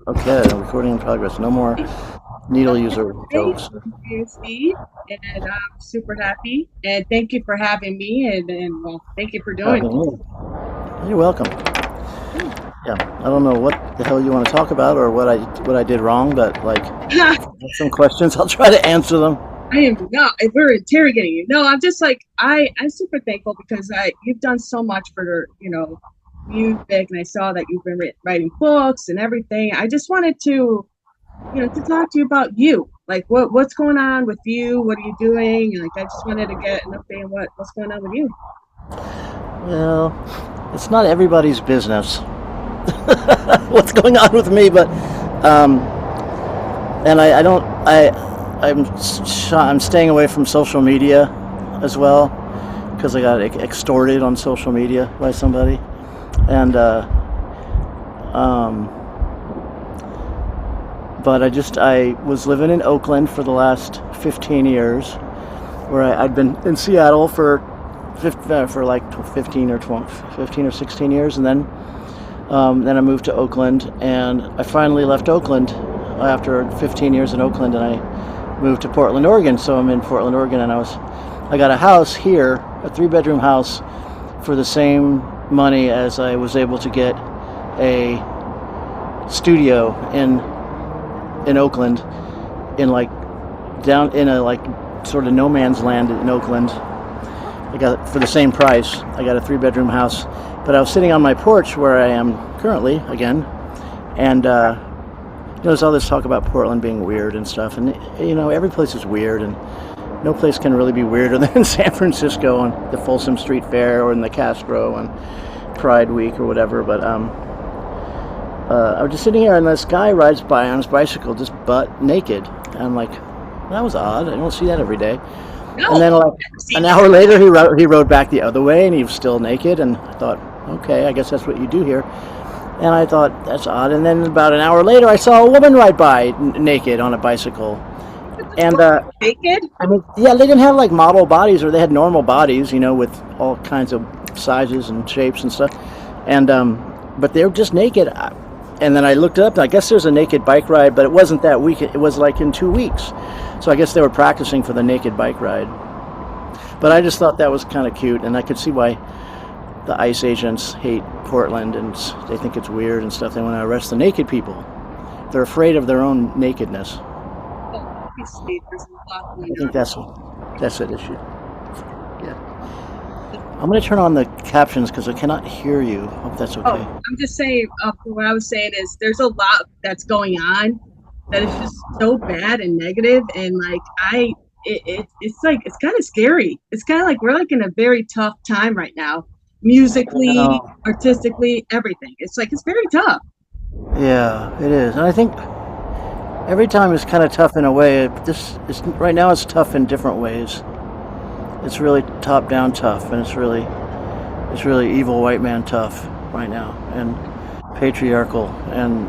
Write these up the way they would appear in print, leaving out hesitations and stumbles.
Okay, recording in progress. No more needle user Hey, jokes. Steve, and I'm super happy. And thank you for having me, and well, thank you for doing Having this. me. You're welcome. Yeah, I don't know what the hell you want to talk about or what I did wrong, but like, I some questions. I'll try to answer them. am not. If we're interrogating you, no, I'm just like I'm super thankful because you've done so much for music, and I saw that you've been writing books and everything. I just wanted to talk to you about you. Like what's going on with you? What are you doing? And like I just wanted to get an update on what's going on with you. Well, it's not everybody's business what's going on with me, but um, and I don't I'm staying away from social media as well because I got extorted on social media by somebody, and um, but I was living in Oakland for the last 15 years, where I'd been in Seattle for like 15 or 12, 15 or 16 years, and then I moved to Oakland, and I finally left Oakland after 15 years in Oakland, and I moved to Portland, Oregon. So I'm in Portland, Oregon, and I got a house here, a 3 bedroom house, for the same money as I was able to get a studio in Oakland, in like down in a like sort of no man's land in Oakland. I got it for the same price. I got a 3 bedroom house, but I was sitting on my porch where I am currently again, and there's all this talk about Portland being weird and stuff, and every place is weird, and no place can really be weirder than San Francisco on the Folsom Street Fair or in the Castro on Pride Week or whatever. But I was just sitting here, and this guy rides by on his bicycle, just butt naked. And I'm like, that was odd. I don't see that every day. And No, then, like see, an hour later, he rode back the other way, and he was still naked. And I thought, okay, I guess that's what you do here. And I thought that's odd. And then about an hour later, I saw a woman ride by naked on a bicycle. And naked. I mean, yeah, they didn't have like model bodies, or they had normal bodies, with all kinds of sizes and shapes and stuff. And but they were just naked. And then I looked up. I guess there's a naked bike ride, but it wasn't that week. It was like in 2 weeks. So I guess they were practicing for the naked bike ride. But I just thought that was kind of cute, and I could see why the ICE agents hate Portland, and they think it's weird and stuff. They want to arrest the naked people. They're afraid of their own nakedness. Oh, obviously, there's a lot going I think on. that's an issue. Yeah. I'm going to turn on the captions because I cannot hear you. Hope that's Oh, okay. I'm just saying. What I was saying is, there's a lot that's going on that is just so bad and negative, and like it's like it's kind of scary. It's kind of like we're like in a very tough time right now, musically, No. artistically, everything. It's like it's very tough. Yeah, it is. And I think every time is kind of tough in a way. This is right now. It's tough in different ways. It's really top down tough, and it's really evil white man tough right now, and patriarchal, and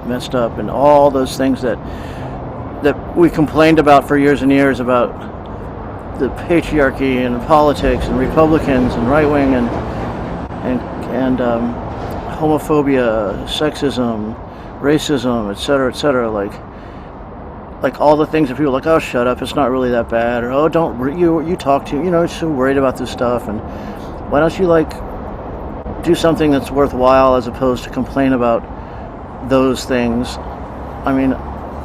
messed up, and all those things that we complained about for years and years about the patriarchy and politics and Republicans and right wing and homophobia, sexism, racism, et cetera. Like all the things that people are like, oh, shut up, it's not really that bad, or oh, don't you talk to so worried about this stuff, and why don't you like do something that's worthwhile as opposed to complain about those things. I mean,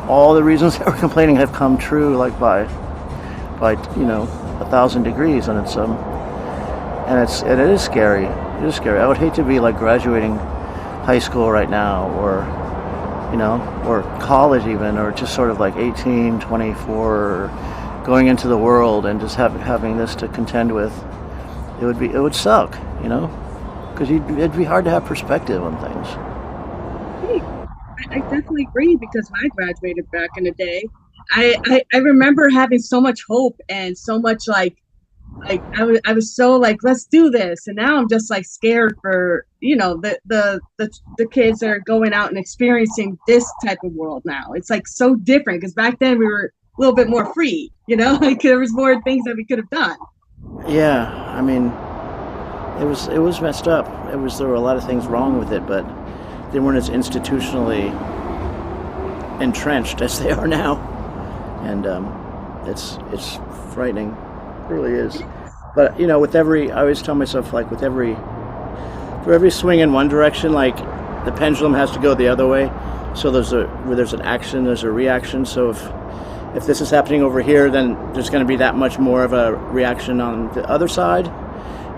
all the reasons that we're complaining have come true, like by 1,000 degrees, and it is scary. It is scary. I would hate to be like graduating high school right now, or college even, or just sort of like 18, 24, or going into the world and just having this to contend with. It would suck, because it'd be hard to have perspective on things. Hey, I definitely agree because when I graduated back in the day, I remember having so much hope and so much like I was so like let's do this, and now I'm just like scared for the kids that are going out and experiencing this type of world now. It's like so different because back then we were a little bit more free, like there was more things that we could have done. Yeah, I mean, it was messed up. There were a lot of things wrong with it, but they weren't as institutionally entrenched as they are now, and it's frightening, it really is. But with every, I always tell myself, like, for every swing in one direction, like, the pendulum has to go the other way. So where there's an action, there's a reaction. So if this is happening over here, then there's going to be that much more of a reaction on the other side,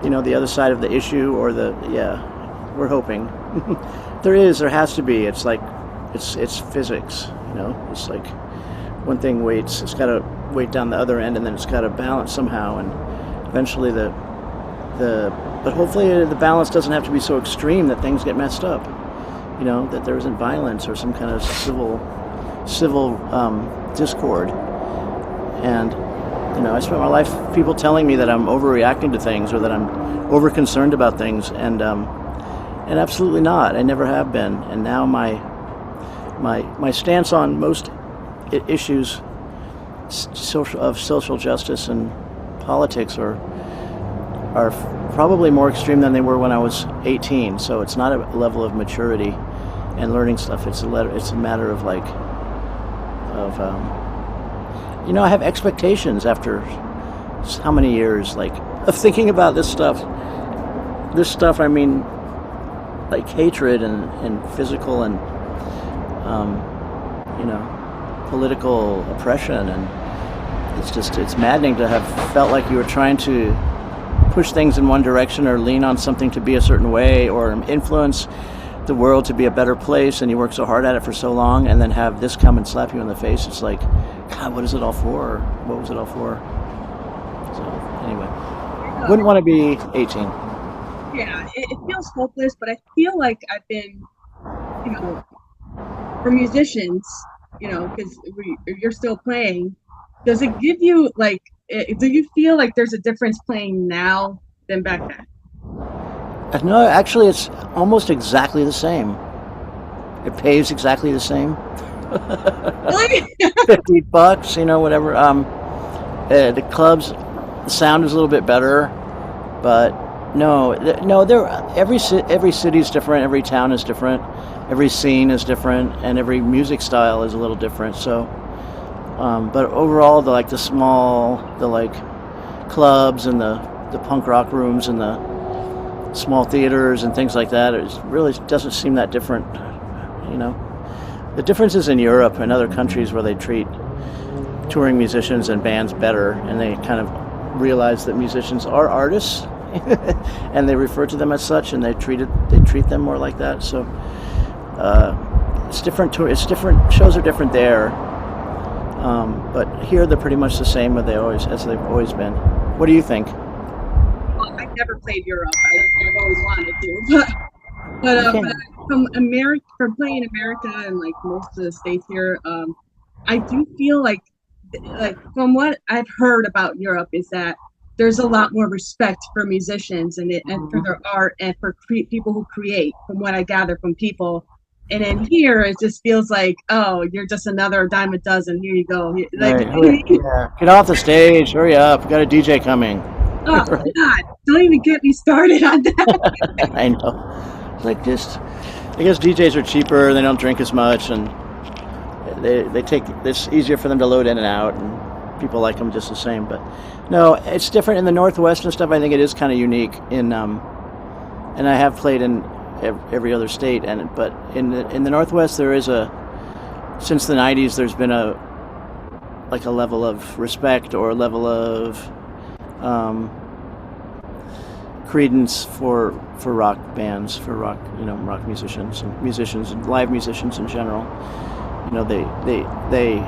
the other side of the issue, or we're hoping. There has to be. It's like, it's physics, it's like one thing weights, it's got to weight down the other end, and then it's got to balance somehow, and eventually but hopefully the balance doesn't have to be so extreme that things get messed up, that there isn't violence or some kind of civil discord. And I spent my life people telling me that I'm overreacting to things, or that I'm over concerned about things, and absolutely not. I never have been. And now my stance on most issues of social justice and politics are probably more extreme than they were when I was 18. So it's not a level of maturity and learning stuff. It's a matter of I have expectations after how many years, like, of thinking about this stuff. I mean, like, hatred and physical and political oppression, and it's maddening to have felt like you were trying to push things in one direction, or lean on something to be a certain way, or influence the world to be a better place, and you work so hard at it for so long, and then have this come and slap you in the face. It's like, God, what is it all for? What was it all for? So anyway, wouldn't want to be 18. Yeah, it feels hopeless, but I feel like I've been, for musicians, because you're still playing, does it give you, like, do you feel like there's a difference playing now than back then? No, actually, it's almost exactly the same. It pays exactly the same. Really? $50, whatever. The clubs, the sound is a little bit better, but no. Every city is different. Every town is different. Every scene is different, and every music style is a little different. So, but overall, the clubs and the punk rock rooms and the small theaters and things like that, it really doesn't seem that different. The difference is in Europe and other countries where they treat touring musicians and bands better, and they kind of realize that musicians are artists, and they refer to them as such, and they treat them more like that. So it's different. It's different. Shows are different there, but here they're pretty much the same as they've always been. What do you think? Well, I've never played Europe. I've always wanted to, but from America, from playing America and like most of the states here, I do feel like from what I've heard about Europe is that there's a lot more respect for musicians and for their art, and for people who create, from what I gather from people. And in here, it just feels like, oh, you're just another dime a dozen. Here you go. Like, right. Yeah. Get off the stage. Hurry up. We got a DJ coming. Oh, right. God. Don't even get me started on that. I know. Like, I guess DJs are cheaper. They don't drink as much, and they take it's easier for them to load in and out, and people like them just the same. But no, it's different in the Northwest and stuff. I think it is kind of unique and I have played in every other state, but in the Northwest there is since the 90s there's been a level of respect, or a level of credence for rock bands, for rock musicians and live musicians in general. They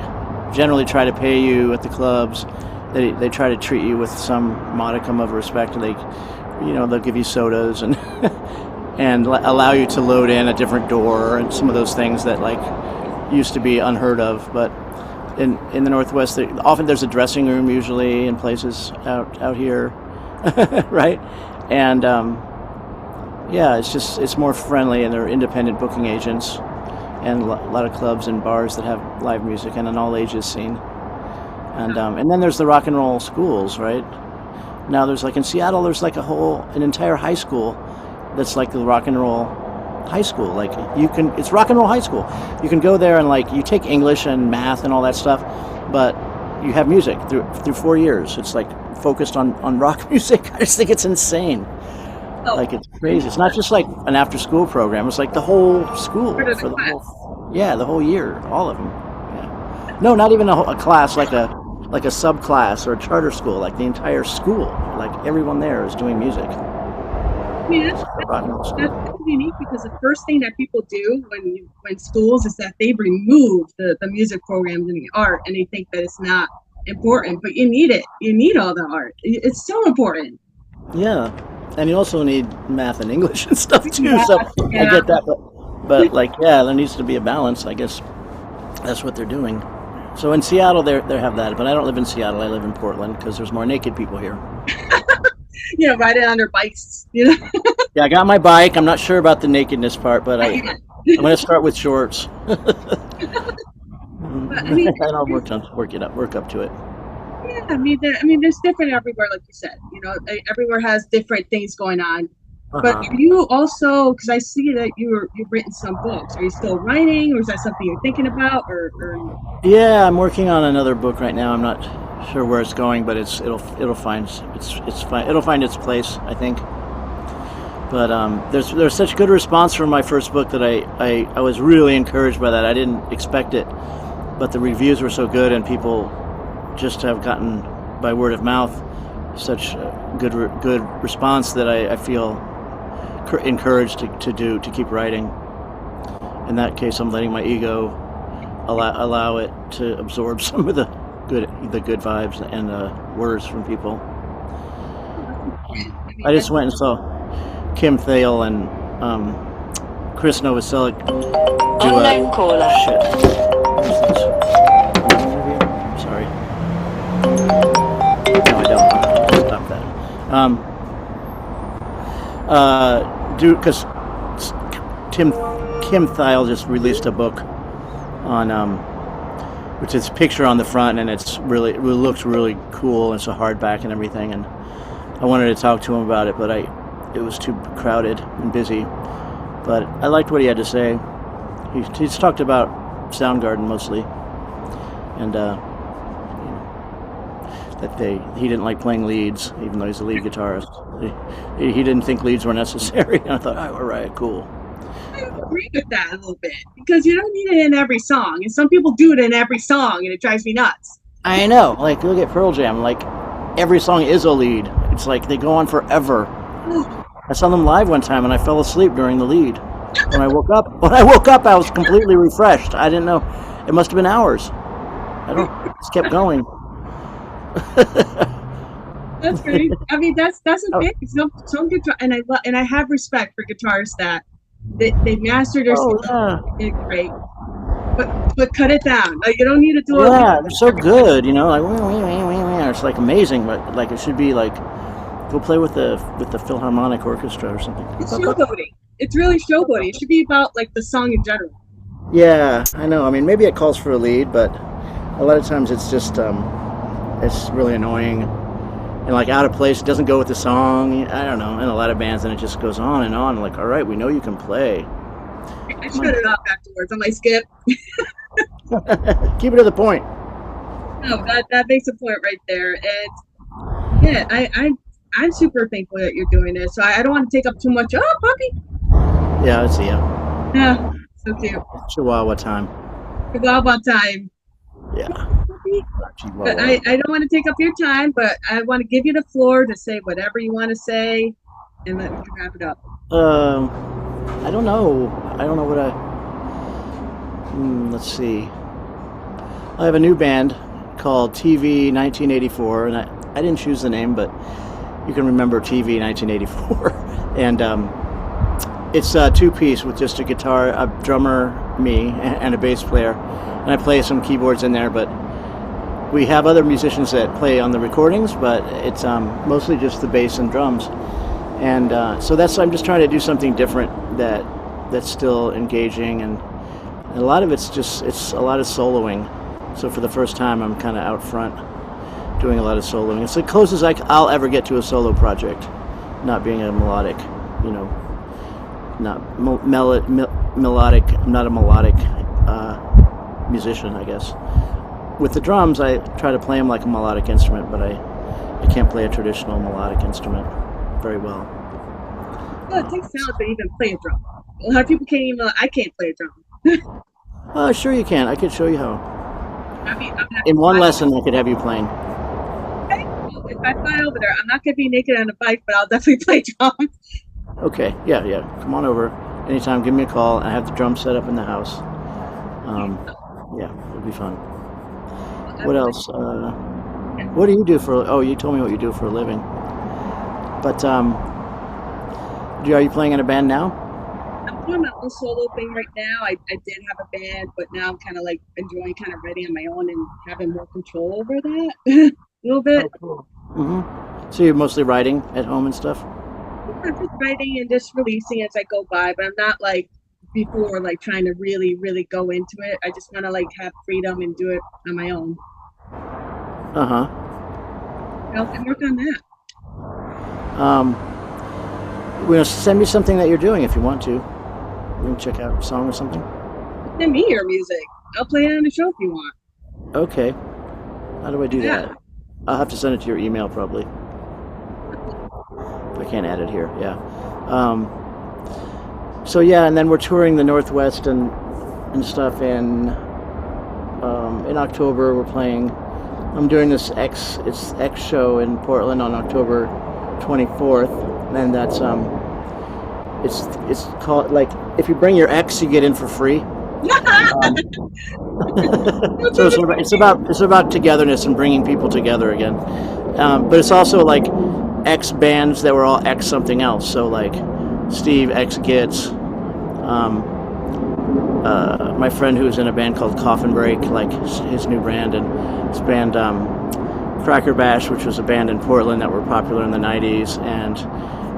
generally try to pay you at the clubs. They try to treat you with some modicum of respect. They'll give you sodas and and allow you to load in a different door, and some of those things that used to be unheard of. But in the Northwest, often there's a dressing room usually in places out here, right? And it's more friendly, and they're independent booking agents, and a lot of clubs and bars that have live music and an all ages scene. And then there's the rock and roll schools, right? Now there's in Seattle, there's an entire high school that's like the rock and roll high school. Like it's rock and roll high school. You can go there and like you take English and math and all that stuff, but you have music through 4 years. It's like focused on rock music. I just think it's insane. Oh, Like it's crazy. It's not just like an after school program. It's like the whole school part of for the the class. the whole year, all of them. Yeah. No, not even a class like a subclass or a charter school. Like the entire school. Like everyone there is doing music. I mean, Rock and roll that's school. unique because the first thing that people do when schools is that they remove the music programs and the art, and they think that it's not important, but you need it. You need all the art. It's so important. Yeah, and you also need math and English and stuff too. Yeah, So I yeah. get that, but like, yeah, there needs to be a balance. I guess that's what they're doing. So in Seattle, they have that, but I don't live in Seattle. I live in Portland because there's more naked people here. Riding on their bikes. You know. Yeah, I got my bike. I'm not sure about the nakedness part, but I'm gonna start with shorts. But I mean, And I'll work up to it. yeah, there's different everywhere, like you said. Everywhere has different things going on. But Uh-huh. are you also, because I see that you've written some books. Are you still writing, or is that something you're thinking about, or Yeah, I'm working on another book right now. I'm not sure where it's going, but it'll find it's fine. It'll find its place, I think. But there's such good response from my first book that I was really encouraged by that. I didn't expect it, but the reviews were so good, and people just have gotten by word of mouth such good response that I feel encouraged to keep writing. In that case, I'm letting my ego allow it to absorb some of the good vibes and words from people. I just went and saw Kim Thale and Chris Novoselic do Unknown caller. shit. Sorry. No, I don't. Stop that. Because Kim Thale just released a book on which is a picture on the front, and it looks really cool. It's a hardback and everything, and I wanted to talk to him about it, but it was too crowded and busy. But I liked what he had to say. He's talked about Soundgarden mostly, and that he didn't like playing leads, even though he's a lead guitarist. He didn't think leads were necessary. And I thought, oh, all right, cool. I agree with that a little bit, because you don't need it in every song, and some people do it in every song, and it drives me nuts. I know. Like, look at Pearl Jam. Like, every song is a lead. It's like they go on forever. I saw them live one time, and I fell asleep during the lead. When I woke up, I was completely refreshed. I didn't know. It must have been hours. Just kept going. That's great. I mean, that's a thing. Some guitar, and I have respect for guitarists that they master their Oh stuff. yeah, It's great, but cut it down. Like, you don't need to do it. yeah. They're so good, Like it's like amazing, but like it should be like go play with the Philharmonic Orchestra or something. It's showboating. It's really showboating. It should be about like the song in general. Yeah, I know. I mean, maybe it calls for a lead, but a lot of times it's just it's really annoying and like out of place. It doesn't go with the song. I don't know. In a lot of bands, and it just goes on and on. Like, all right, we know you can play. I shut it off afterwards. I'm like, skip. Keep it to the point. No, that makes a point right there. And yeah, I'm super thankful that you're doing this. So I don't want to take up too much. Oh, puppy. Yeah, I see ya. Yeah, so cute. Chihuahua time. Chihuahua time. Yeah. But I don't want to take up your time, but I want to give you the floor to say whatever you want to say, and then we can wrap it up. I don't know. I don't know what let's see. I have a new band called TV 1984, and I didn't choose the name, but you can remember TV 1984. And it's a two-piece with just a guitar, a drummer, me, and a bass player. And I play some keyboards in there, but we have other musicians that play on the recordings, but it's mostly just the bass and drums. And so I'm just trying to do something different that's still engaging, and a lot of it's a lot of soloing. So for the first time, I'm kind of out front doing a lot of soloing. It's the closest I'll ever get to a solo project, not being a melodic, not melodic. I'm not a melodic musician, I guess. With the drums, I try to play them like a melodic instrument, but I can't play a traditional melodic instrument very well. Well, it takes talent to even play a drum. A lot of people can't even. I can't play a drum. Sure you can. I could show you how. I'm gonna have In to one fly lesson, I could have you playing. okay? Well, if I fly over there, I'm not gonna be naked on a bike, but I'll definitely play drums. Okay, yeah. Come on over anytime. Give me a call. I have the drum set up in the house. Um, yeah, it'll be fun. I What would like else? to. What do you do for? Oh, you told me what you do for a living. But are you playing in a band now? I'm doing my own solo thing right now. I did have a band, but now I'm kind of like enjoying kind of writing on my own and having more control over that a little bit. Oh, cool. So you're mostly writing at home and stuff. I'm just writing and just releasing as I go by, but I'm not like before, like trying to really, really go into it. I just want to like have freedom and do it on my own. Uh huh. And work on that. Um, send me something that you're doing if you want to. We can check out a song or something. Send me your music. I'll play it on the show if you want. Okay. How do I do Yeah. that? I'll have to send it to your email probably. I can't add it here. Yeah. So yeah, and then we're touring the Northwest and stuff in October. We're playing. I'm doing this X show in Portland on October 24th, and that's it's called like if you bring your ex, you get in for free. So it's about togetherness and bringing people together again. But it's also like X bands that were all X something else. So like Steve X Gits, my friend who's in a band called Coffin Break, like his new band, and his band Cracker Bash, which was a band in Portland that were popular in the '90s, and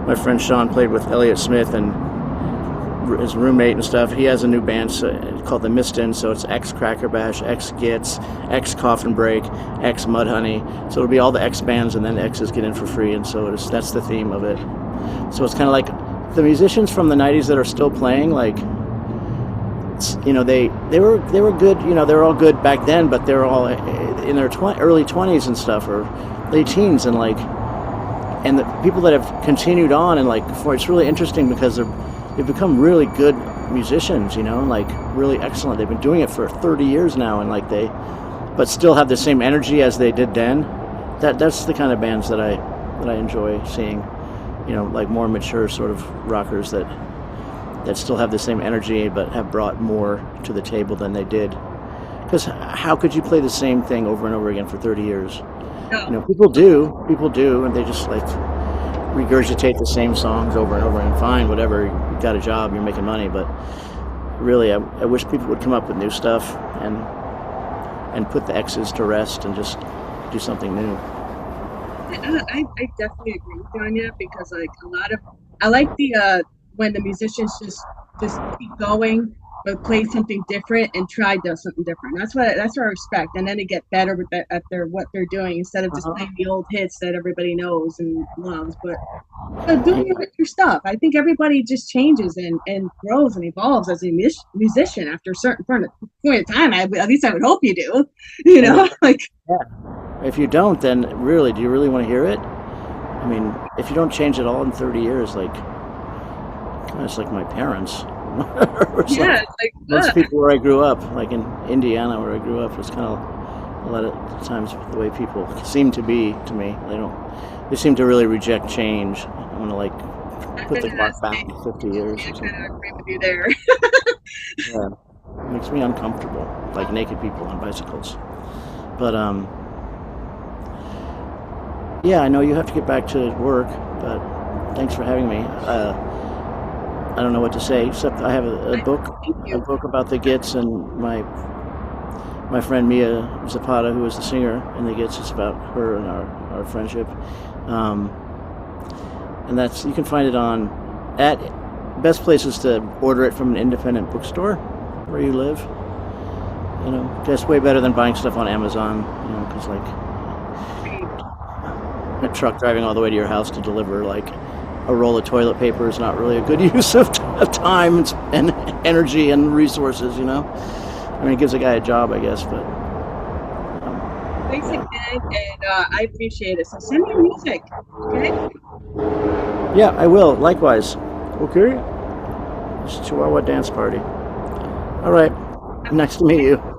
my friend Sean played with Elliott Smith and his roommate and stuff. He has a new band called the Mistin, so it's X Cracker Bash, X Gits, X Coffin Break, X Mudhoney. So it'll be all the X bands, and then X's get in for free, and so that's the theme of it. So it's kind of like the musicians from the '90s that are still playing, like they were good. They were all good back then, but they were all in their early 20s and stuff, or late teens, and the people that have continued on and it's really interesting because they've become really good musicians, like really excellent. They've been doing it for 30 years now, and but still have the same energy as they did then. That's the kind of bands that I enjoy seeing, like more mature sort of rockers that still have the same energy but have brought more to the table than they did. Because how could you play the same thing over and over again for 30 years? No. People do, and they just regurgitate the same songs over and over, and fine, whatever, you got a job, you're making money, but really I wish people would come up with new stuff and put the X's to rest and just do something new. I definitely agree with you on that because I like the when the musicians just keep going but play something different and do something different. That's what I respect, and then they get better with that at what they're doing instead of just playing the old hits that everybody knows and loves. But doing your stuff, I think everybody just changes and grows and evolves as a musician after a certain point of time. At least I would hope you do. Yeah. If you don't, then really, do you really want to hear it? I mean, if you don't change at all in 30 years, kind of it's like my parents. Yeah, Most people where I grew up, like in Indiana where I grew up, it's kind of a lot of times the way people seem to be to me. They seem to really reject change. I want to put the clock back 50 years. I kind of agree with you there. Yeah, it makes me uncomfortable, like naked people on bicycles. But yeah, I know you have to get back to work, but thanks for having me. I don't know what to say, except I have a book about the Gits, and my friend Mia Zapata, who is the singer in the Gits, it's about her and our friendship. And you can find it at best places to order it from an independent bookstore where you live. Just way better than buying stuff on Amazon, because a truck driving all the way to your house to deliver a roll of toilet paper is not really a good use of time and energy and resources, you know. I mean, it gives a guy a job, I guess, but Thanks again, and I appreciate it. So send me your music, okay? yeah, I will. Likewise. Okay. It's Chihuahua Dance Party. All right. Nice to meet you.